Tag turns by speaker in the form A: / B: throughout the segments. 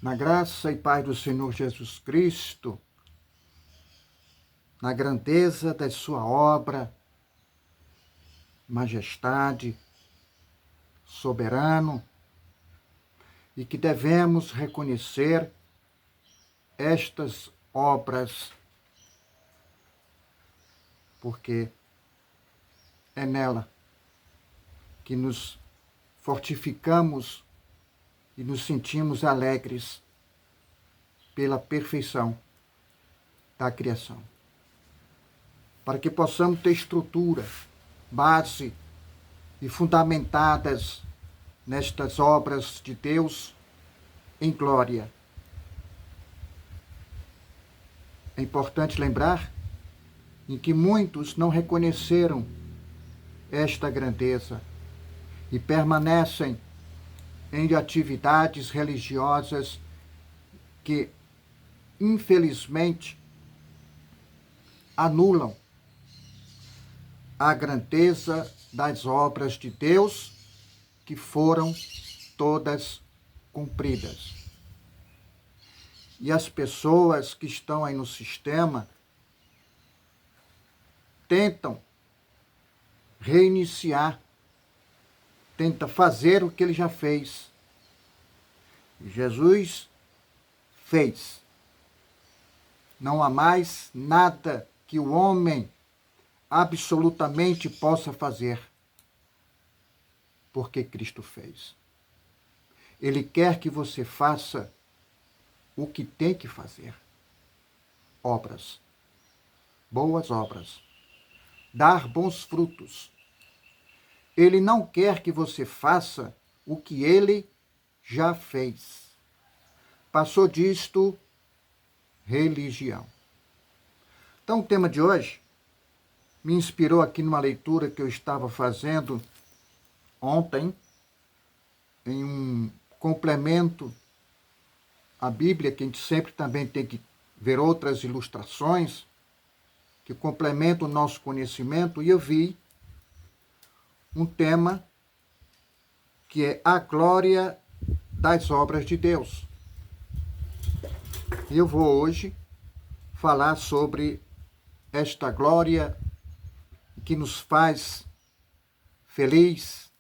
A: Na graça e paz do Senhor Jesus Cristo, na grandeza da sua obra, majestade, soberano, e que devemos reconhecer estas obras, porque é nela que nos fortificamos e nos sentimos alegres pela perfeição da criação. Para que possamos ter estrutura, base e fundamentadas nestas obras de Deus em glória. É importante lembrar em que muitos não reconheceram esta grandeza e permanecem em atividades religiosas que, infelizmente, anulam a grandeza das obras de Deus que foram todas cumpridas. E as pessoas que estão aí no sistema tentam reiniciar, tentam fazer o que ele já fez. Jesus fez. Não há mais nada que o homem absolutamente possa fazer, porque Cristo fez. Ele quer que você faça o que tem que fazer. Obras. Boas obras. Dar bons frutos. Ele não quer que você faça o que ele já fez. Passou disto religião. Então, o tema de hoje me inspirou aqui numa leitura que eu estava fazendo ontem, em um complemento à Bíblia, que a gente sempre também tem que ver outras ilustrações que complementam o nosso conhecimento, e eu vi um tema que é a glória das obras de Deus. E eu vou hoje falar sobre esta glória que nos faz feliz,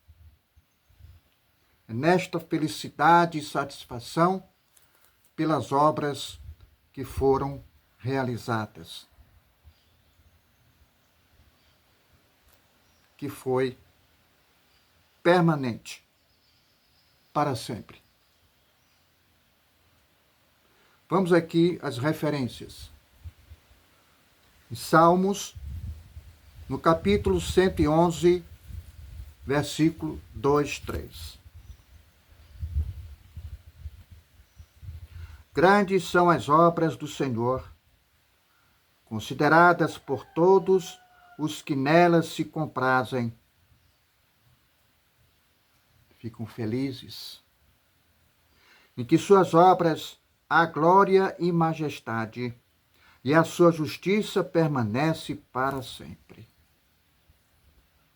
A: nesta felicidade e satisfação pelas obras que foram realizadas, que foi permanente para sempre. Vamos aqui às referências. Em Salmos, no capítulo 111, versículo 2, 3. Grandes são as obras do Senhor, consideradas por todos os que nelas se comprazem. Ficam felizes em que suas obras há glória e majestade, e a sua justiça permanece para sempre.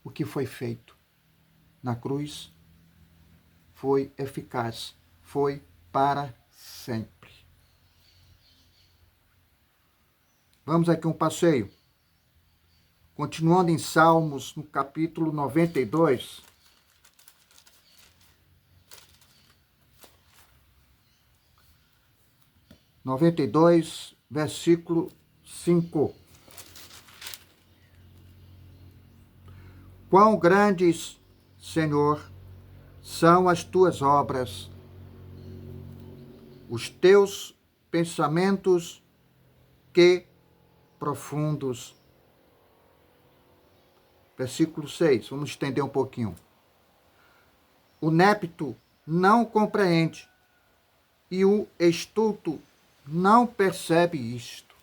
A: O que foi feito na cruz foi eficaz, foi para sempre. Vamos aqui um passeio. Continuando em Salmos, no capítulo 92. Versículo 5. Quão grandes, Senhor, são as tuas obras, os teus pensamentos, que profundos. Versículo 6, vamos estender um pouquinho. O inepto não compreende, e o estulto não percebe isto.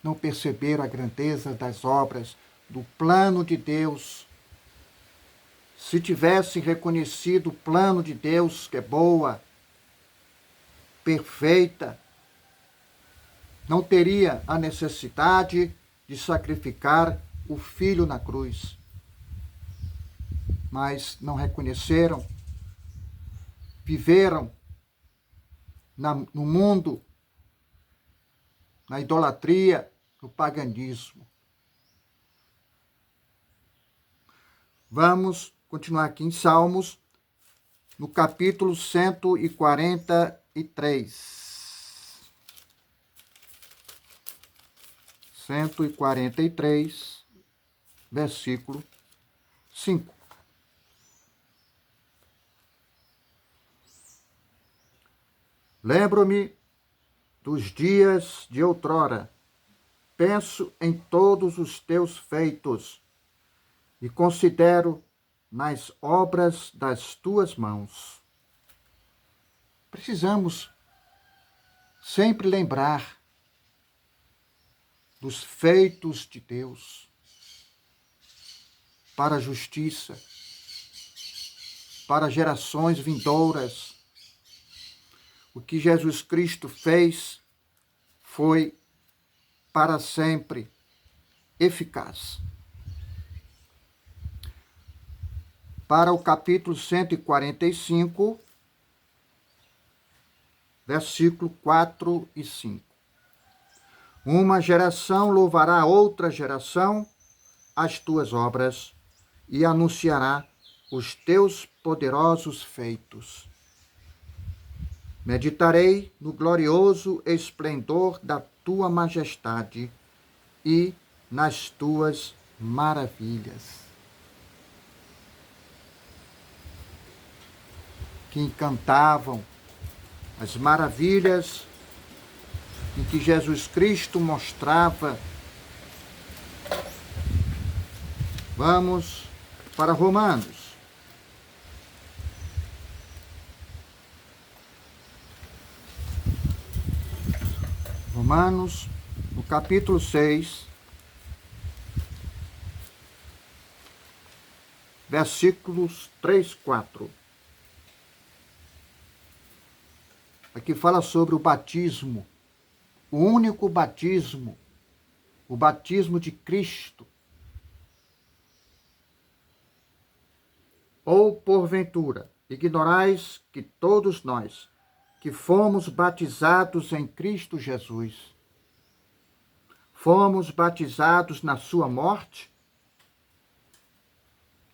A: Não perceberam a grandeza das obras, do plano de Deus. Se tivesse reconhecido o plano de Deus, que é boa, perfeita, não teria a necessidade de sacrificar o Filho na cruz. Mas não reconheceram, viveram no mundo, na idolatria, no paganismo. Vamos continuar aqui em Salmos, no capítulo 143. 143, versículo 5. Lembro-me dos dias de outrora, penso em todos os teus feitos e considero nas obras das tuas mãos. Precisamos sempre lembrar dos feitos de Deus para a justiça, para gerações vindouras. O que Jesus Cristo fez foi para sempre eficaz. Para o capítulo 145, versículo 4 e 5. Uma geração louvará outra geração as tuas obras e anunciará os teus poderosos feitos. Meditarei no glorioso esplendor da tua majestade e nas tuas maravilhas. Que encantavam as maravilhas em que Jesus Cristo mostrava. Vamos para Romanos. Romanos, no capítulo 6, versículos 3, 4. Aqui fala sobre o batismo, o único batismo, o batismo de Cristo. Ou, porventura, ignorais que todos nós, que fomos batizados em Cristo Jesus, fomos batizados na sua morte?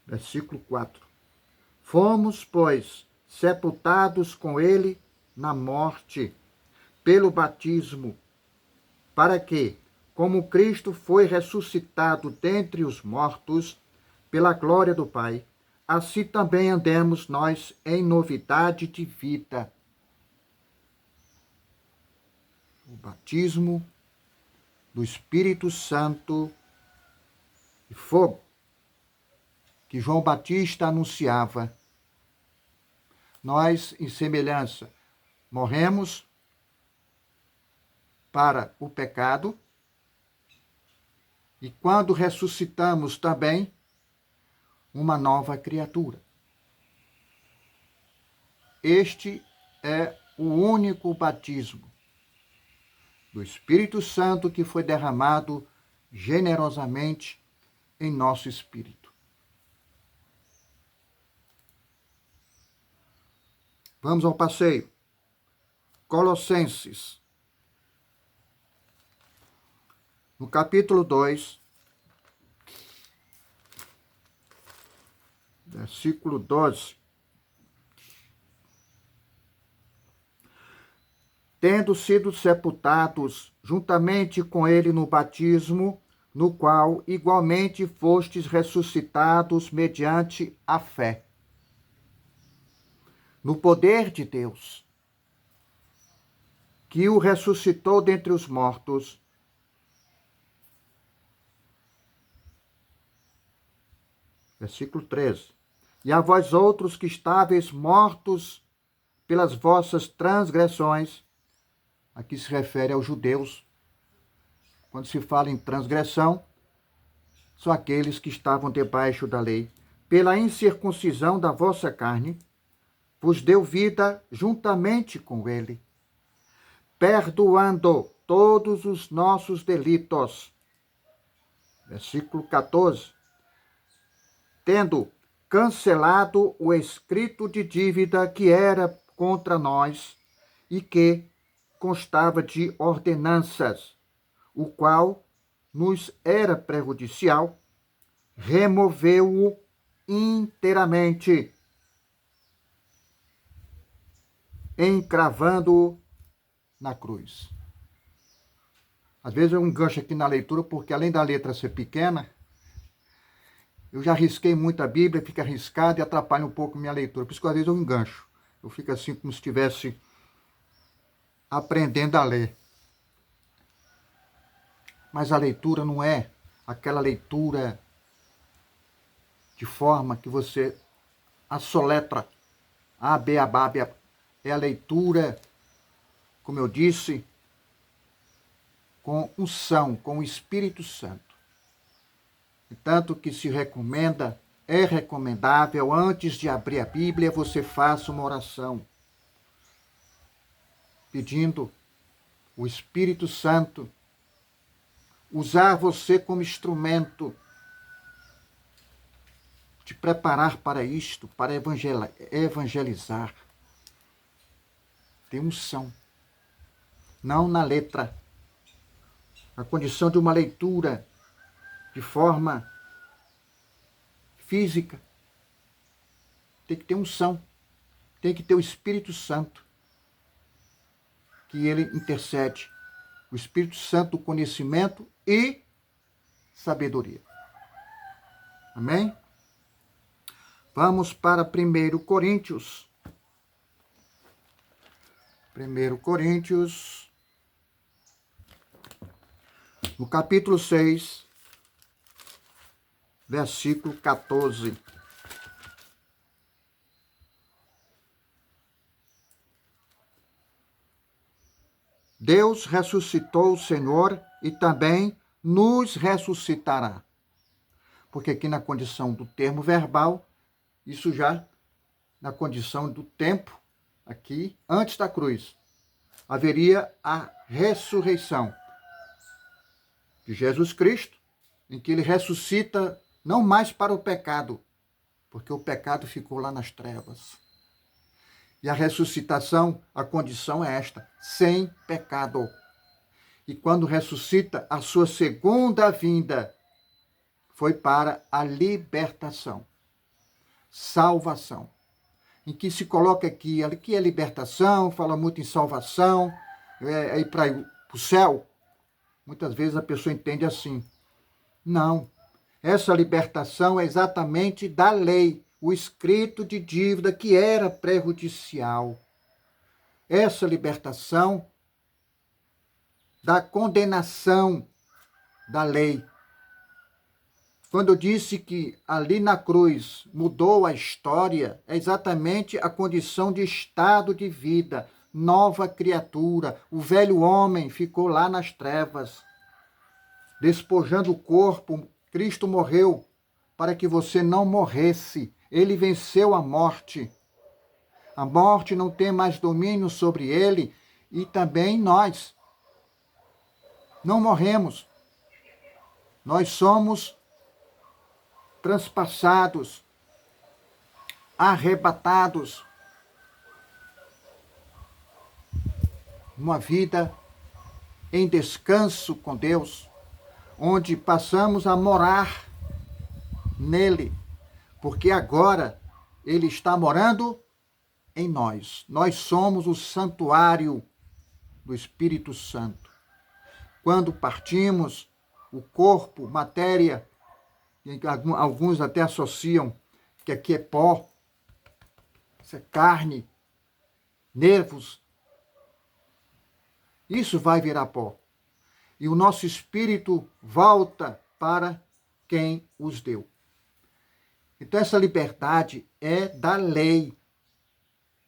A: Versículo 4. Fomos, pois, sepultados com ele na morte, pelo batismo, para que, como Cristo foi ressuscitado dentre os mortos, pela glória do Pai, assim também andemos nós em novidade de vida. O batismo do Espírito Santo e fogo, que João Batista anunciava. Nós, em semelhança, morremos para o pecado e quando ressuscitamos também, uma nova criatura. Este é o único batismo do Espírito Santo que foi derramado generosamente em nosso espírito. Vamos ao passeio. Colossenses, no capítulo 2, versículo 12. Tendo sido sepultados juntamente com ele no batismo, no qual igualmente fostes ressuscitados mediante a fé, no poder de Deus, que o ressuscitou dentre os mortos. Versículo 13. E a vós outros que estáveis mortos pelas vossas transgressões, aqui se refere aos judeus. Quando se fala em transgressão, são aqueles que estavam debaixo da lei. Pela incircuncisão da vossa carne, vos deu vida juntamente com ele, perdoando todos os nossos delitos. Versículo 14. Tendo cancelado o escrito de dívida que era contra nós e que constava de ordenanças, o qual nos era prejudicial, removeu-o inteiramente, encravando-o na cruz. Às vezes eu engancho aqui na leitura, porque além da letra ser pequena, eu já risquei muito a Bíblia, fica arriscado e atrapalha um pouco minha leitura. Por isso que às vezes eu engancho. Eu fico assim como se estivesse aprendendo a ler. Mas a leitura não é aquela leitura de forma que você assoletra A, B, A, B, A, B, A. É a leitura, como eu disse, com unção, com o Espírito Santo. E tanto que se recomenda, é recomendável, antes de abrir a Bíblia, você faça uma oração, pedindo o Espírito Santo usar você como instrumento de preparar para isto, para evangelizar. Tem unção, não na letra. A condição de uma leitura de forma física tem que ter unção, tem que ter o Espírito Santo, que ele intercede. O Espírito Santo, conhecimento e sabedoria. Amém? Vamos para 1 Coríntios. 1 Coríntios, no capítulo 6, versículo 14. Deus ressuscitou o Senhor e também nos ressuscitará. Porque aqui na condição do termo verbal, isso já na condição do tempo, aqui, antes da cruz, haveria a ressurreição de Jesus Cristo, em que ele ressuscita não mais para o pecado, porque o pecado ficou lá nas trevas. E a ressuscitação, a condição é esta, sem pecado. E quando ressuscita, a sua segunda vinda foi para a libertação, salvação. Em que se coloca aqui que é libertação, fala muito em salvação, é ir para o céu. Muitas vezes a pessoa entende assim. Não, essa libertação é exatamente da lei, o escrito de dívida que era prejudicial. Essa libertação da condenação da lei. Quando eu disse que ali na cruz mudou a história, é exatamente a condição de estado de vida, nova criatura. O velho homem ficou lá nas trevas, despojando o corpo. Cristo morreu para que você não morresse. Ele venceu a morte. A morte não tem mais domínio sobre ele e também nós. Não morremos. Nós somos transpassados, arrebatados. Uma vida em descanso com Deus, onde passamos a morar nele, porque agora ele está morando em nós. Nós somos o santuário do Espírito Santo. Quando partimos, o corpo, matéria, alguns até associam que aqui é pó, isso é carne, nervos, isso vai virar pó. E o nosso espírito volta para quem os deu. Então essa liberdade é da lei,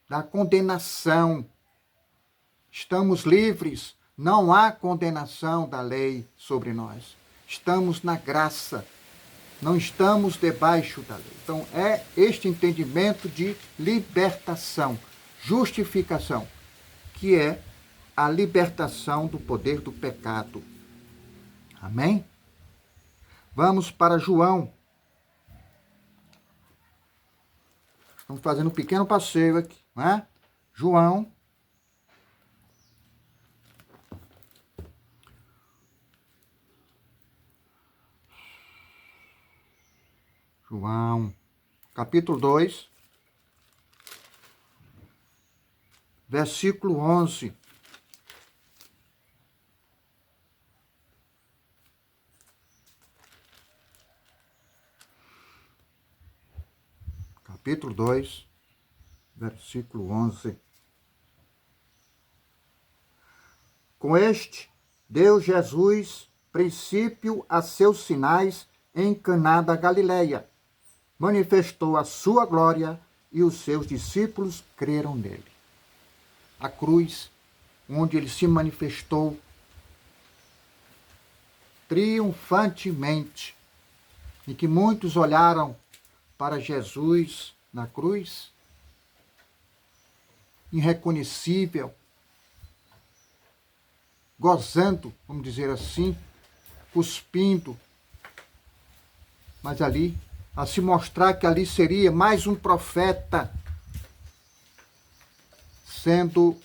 A: da condenação. Estamos livres, não há condenação da lei sobre nós. Estamos na graça, não estamos debaixo da lei. Então é este entendimento de libertação, justificação, que é a libertação do poder do pecado. Amém? Vamos para João. Estamos fazendo um pequeno passeio aqui, né? João, João, capítulo 2, versículo 11. Capítulo 2, versículo 11. Com este, deu Jesus princípio a seus sinais em Caná da Galileia. Manifestou a sua glória e os seus discípulos creram nele. A cruz, onde ele se manifestou triunfantemente, e que muitos olharam para Jesus na cruz, irreconhecível, gozando, vamos dizer assim, cuspindo, mas ali, a se mostrar que ali seria mais um profeta sendo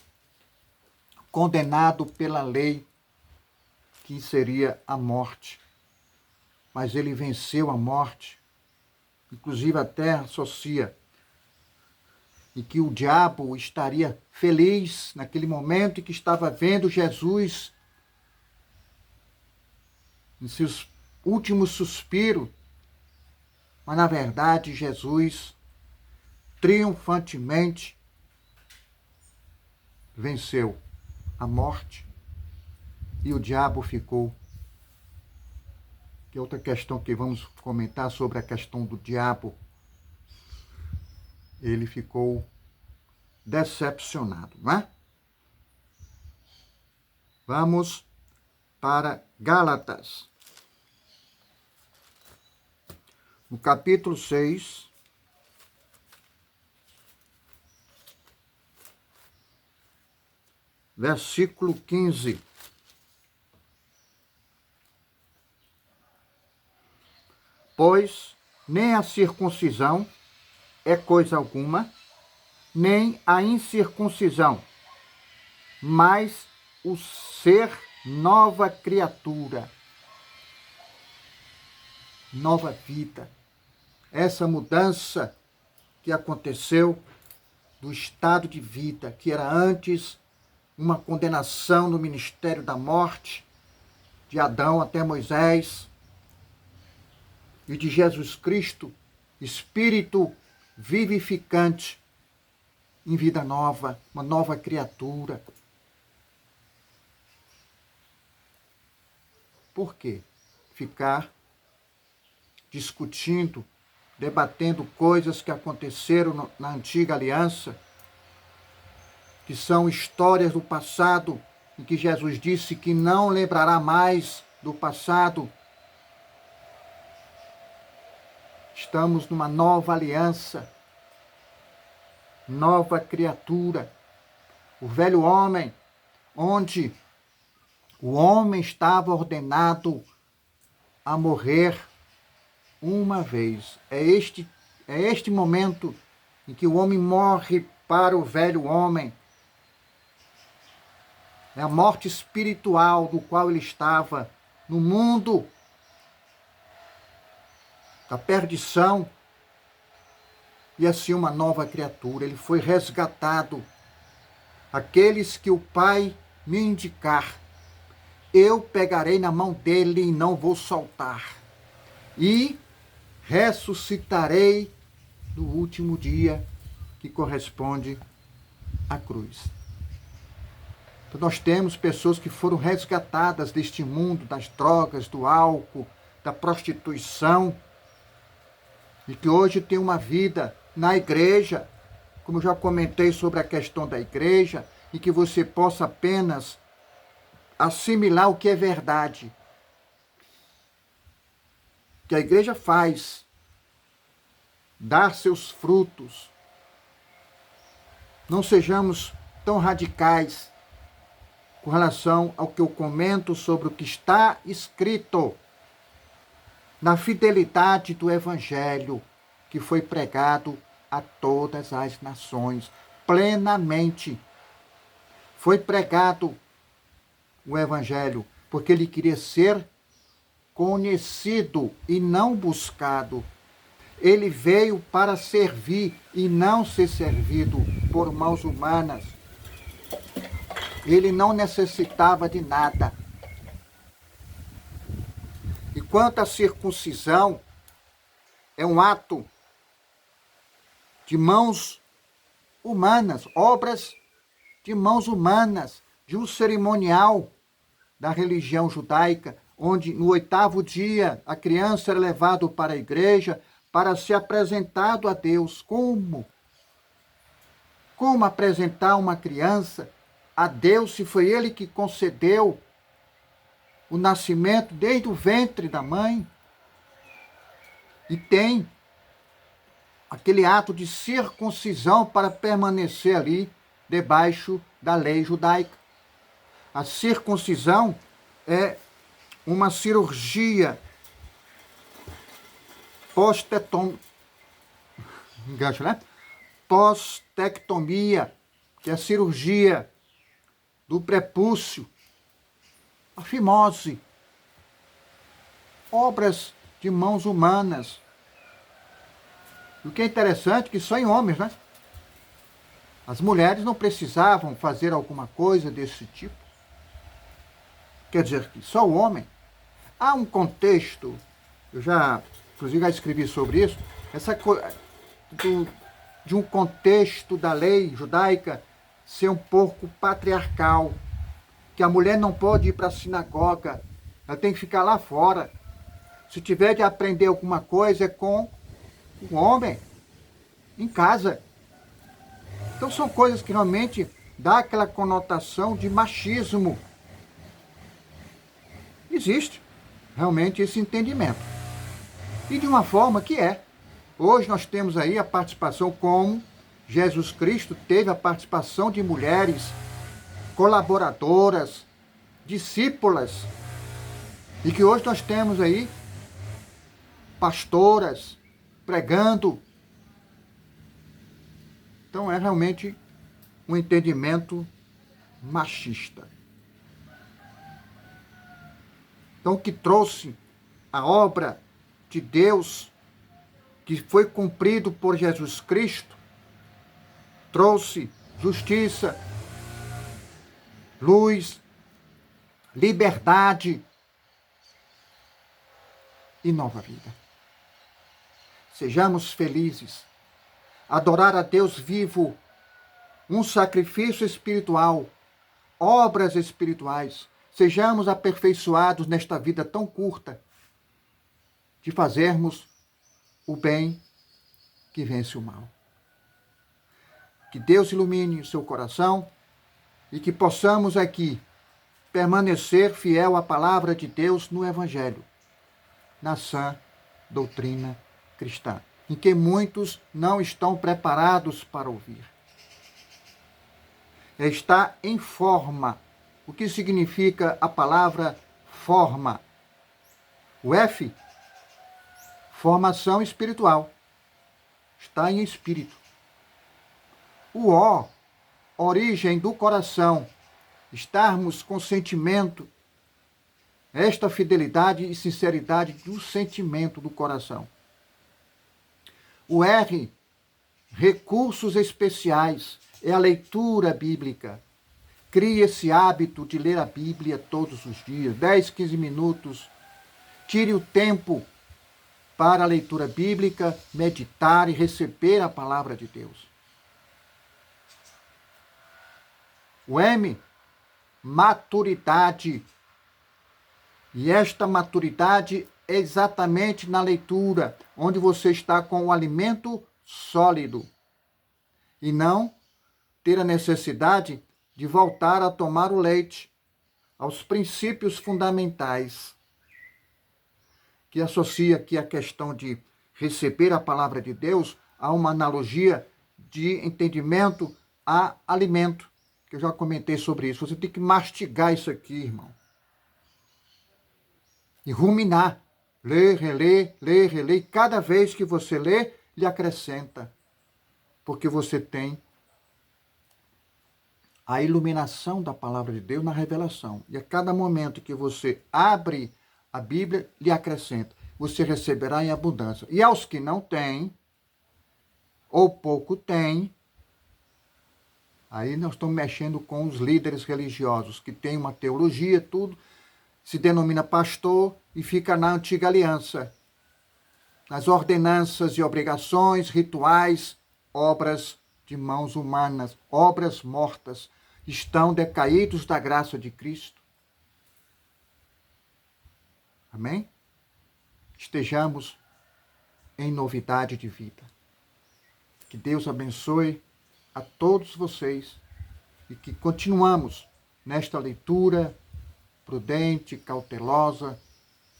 A: condenado pela lei, que seria a morte. Mas ele venceu a morte, inclusive até associa, e que o diabo estaria feliz naquele momento em que estava vendo Jesus em seus últimos suspiros. Mas, na verdade, Jesus triunfantemente venceu a morte e o diabo ficou. Que é outra questão que vamos comentar sobre a questão do diabo. Ele ficou decepcionado, não é? Vamos para Gálatas. No capítulo 6, versículo 15. Pois nem a circuncisão é coisa alguma, nem a incircuncisão, mas o ser nova criatura, nova vida. Essa mudança que aconteceu do estado de vida, que era antes uma condenação no ministério da morte, de Adão até Moisés, e de Jesus Cristo, Espírito vivificante, em vida nova, uma nova criatura. Por quê? Ficar discutindo, debatendo coisas que aconteceram na antiga aliança, que são histórias do passado, em que Jesus disse que não lembrará mais do passado. Estamos numa nova aliança, nova criatura. O velho homem, onde o homem estava ordenado a morrer uma vez. É este momento em que o homem morre para o velho homem. É a morte espiritual do qual ele estava no mundo da perdição. E assim uma nova criatura. Ele foi resgatado. Aqueles que o Pai me indicar, eu pegarei na mão dele e não vou soltar. E ressuscitarei no último dia, que corresponde à cruz. Então, nós temos pessoas que foram resgatadas deste mundo, das drogas, do álcool, da prostituição, e que hoje tem uma vida na igreja, como eu já comentei sobre a questão da igreja, e que você possa apenas assimilar o que é verdade. Que a igreja faz, dar seus frutos. Não sejamos tão radicais com relação ao que eu comento sobre o que está escrito na fidelidade do Evangelho que foi pregado a todas as nações, plenamente. Foi pregado o Evangelho porque ele queria ser conhecido e não buscado. Ele veio para servir e não ser servido por mãos humanas. Ele não necessitava de nada. E quanto à circuncisão, é um ato de mãos humanas, obras de mãos humanas, de um cerimonial da religião judaica, onde no 8º dia a criança era levada para a igreja para ser apresentado a Deus. Como? Como apresentar uma criança a Deus se foi Ele que concedeu o nascimento desde o ventre da mãe? E tem aquele ato de circuncisão para permanecer ali debaixo da lei judaica. A circuncisão é uma cirurgia postectomia, que é a cirurgia do prepúcio, a fimose, obras de mãos humanas. O que é interessante é que só em homens, né? As mulheres não precisavam fazer alguma coisa desse tipo. Quer dizer que só o homem. Há um contexto, eu já, inclusive, já escrevi sobre isso, de um contexto da lei judaica ser um pouco patriarcal, que a mulher não pode ir para a sinagoga, ela tem que ficar lá fora. Se tiver de aprender alguma coisa é com o homem, em casa. Então são coisas que realmente dá aquela conotação de machismo. Existe realmente esse entendimento. E de uma forma que é. Hoje nós temos aí a participação, como Jesus Cristo teve a participação de mulheres colaboradoras, discípulas, e que hoje nós temos aí pastoras pregando. Então é realmente um entendimento machista. Então, o que trouxe a obra de Deus, que foi cumprido por Jesus Cristo, trouxe justiça, luz, liberdade e nova vida. Sejamos felizes. Adorar a Deus vivo, um sacrifício espiritual, obras espirituais. Sejamos aperfeiçoados nesta vida tão curta de fazermos o bem que vence o mal. Que Deus ilumine o seu coração e que possamos aqui permanecer fiel à palavra de Deus no Evangelho, na sã doutrina cristã, em que muitos não estão preparados para ouvir. Está em forma. O que significa a palavra forma? O F, formação espiritual. Está em espírito. O O, origem do coração. Estarmos com sentimento, esta fidelidade e sinceridade do sentimento do coração. O R, recursos especiais, é a leitura bíblica. Crie esse hábito de ler a Bíblia todos os dias, 10, 15 minutos. Tire o tempo para a leitura bíblica, meditar e receber a palavra de Deus. O M, maturidade. E esta maturidade é exatamente na leitura, onde você está com o alimento sólido. E não ter a necessidade de voltar a tomar o leite, aos princípios fundamentais, que associa aqui a questão de receber a palavra de Deus a uma analogia de entendimento a alimento, que eu já comentei sobre isso. Você tem que mastigar isso aqui, irmão. E ruminar, ler, reler, ler, reler. E cada vez que você lê, lhe acrescenta. Porque você tem a iluminação da palavra de Deus na revelação. E a cada momento que você abre a Bíblia, lhe acrescenta. você receberá em abundância. E aos que não têm, ou pouco têm, aí nós estamos mexendo com os líderes religiosos, que têm uma teologia, tudo, se denomina pastor e fica na antiga aliança. Nas ordenanças e obrigações, rituais, obras de mãos humanas, obras mortas, estão decaídos da graça de Cristo. Amém? Estejamos em novidade de vida. Que Deus abençoe a todos vocês e que continuamos nesta leitura prudente, cautelosa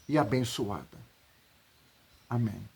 A: e abençoada. Amém.